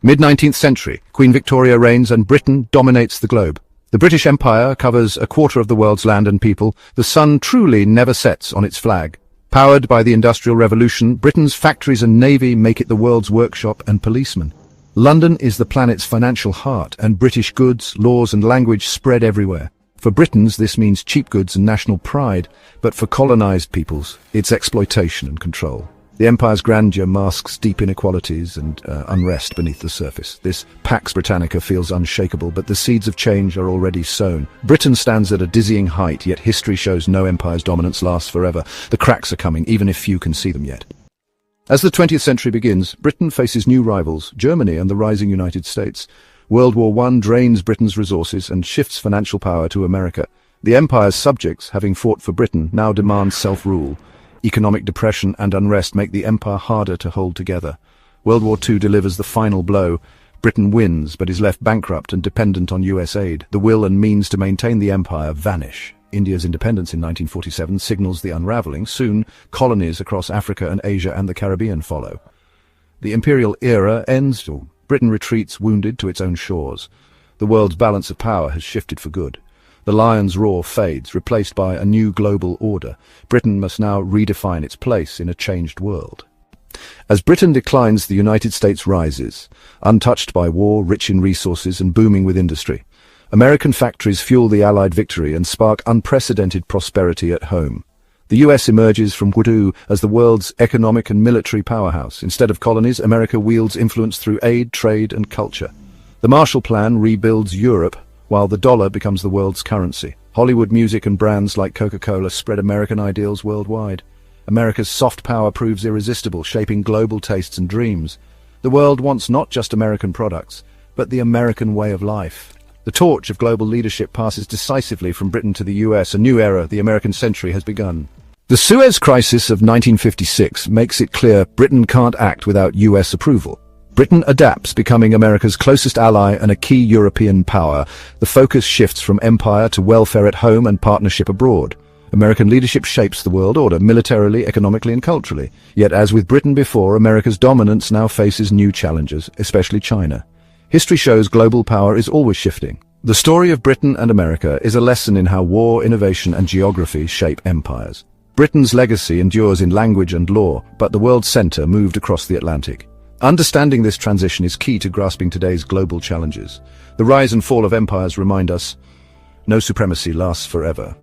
Mid-19th century, Queen Victoria reigns and Britain dominates the globe. The British Empire covers a quarter of the world's land and people. The sun truly never sets on its flag. Powered by the Industrial Revolution, Britain's factories and navy make it the world's workshop and policeman. London is the planet's financial heart, and British goods, laws and language spread everywhere. For Britons, this means cheap goods and national pride, but for colonized peoples, it's exploitation and control. The empire's grandeur masks deep inequalities and unrest beneath the surface. This Pax Britannica feels unshakable, but the seeds of change are already sown. Britain stands at a dizzying height, yet history shows no empire's dominance lasts forever. The cracks are coming, even if few can see them yet. As the 20th century begins, Britain faces new rivals, Germany and the rising United States. World War I drains Britain's resources and shifts financial power to America. The empire's subjects, having fought for Britain, now demand self-rule. Economic depression and unrest make the empire harder to hold together. World War II delivers the final blow. Britain wins, but is left bankrupt and dependent on US aid. The will and means to maintain the empire vanish. India's independence in 1947 signals the unraveling. Soon, colonies across Africa and Asia and the Caribbean follow. The imperial era ends. Britain retreats wounded to its own shores. The world's balance of power has shifted for good. The lion's roar fades, replaced by a new global order. Britain must now redefine its place in a changed world. As Britain declines, the United States rises, untouched by war, rich in resources and booming with industry. American factories fuel the Allied victory and spark unprecedented prosperity at home. The US emerges from Wudu as the world's economic and military powerhouse. Instead of colonies, America wields influence through aid, trade and culture. The Marshall Plan rebuilds Europe, while the dollar becomes the world's currency. Hollywood music and brands like Coca-Cola spread American ideals worldwide. America's soft power proves irresistible, shaping global tastes and dreams. The world wants not just American products, but the American way of life. The torch of global leadership passes decisively from Britain to the US. A new era, the American century, has begun. The Suez Crisis of 1956 makes it clear Britain can't act without US approval. Britain adapts, becoming America's closest ally and a key European power. The focus shifts from empire to welfare at home and partnership abroad. American leadership shapes the world order, militarily, economically and culturally. Yet as with Britain before, America's dominance now faces new challenges, especially China. History shows global power is always shifting. The story of Britain and America is a lesson in how war, innovation and geography shape empires. Britain's legacy endures in language and law, but the world's center moved across the Atlantic. Understanding this transition is key to grasping today's global challenges. The rise and fall of empires remind us, no supremacy lasts forever.